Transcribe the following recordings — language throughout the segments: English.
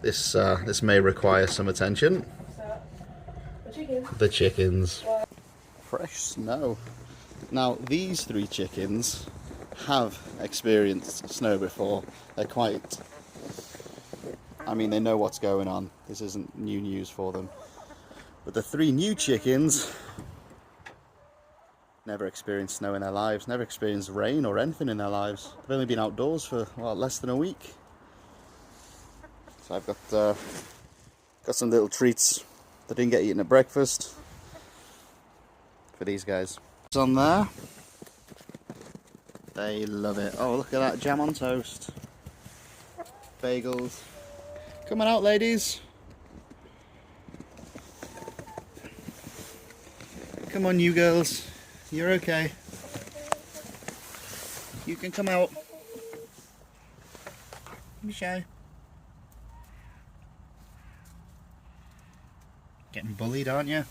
This may require some attention. The chickens. Fresh snow. Now these three chickens have experienced snow before. They're quite... I mean, they know what's going on. This isn't new news for them. But the three new chickens never experienced snow in their lives, never experienced rain or anything in their lives. They've only been outdoors for, well, less than a week. So I've got some little treats that didn't get eaten at breakfast for these guys. It's on there. They love it. Oh, look at that jam on toast. Bagels. Come on out, ladies. Come on, you girls. You're okay. You can come out. Don't be shy. Getting bullied, aren't you?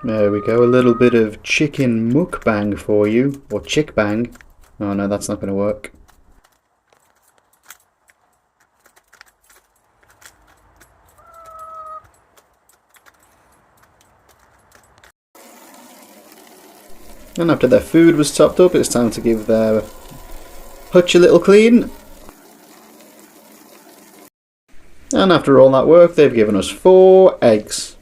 There we go, a little bit of chicken mukbang for you, or chick bang. Oh no, that's not going to work. And after their food was topped up, it's time to give their hutch a little clean. And after all that work, they've given us 4 eggs.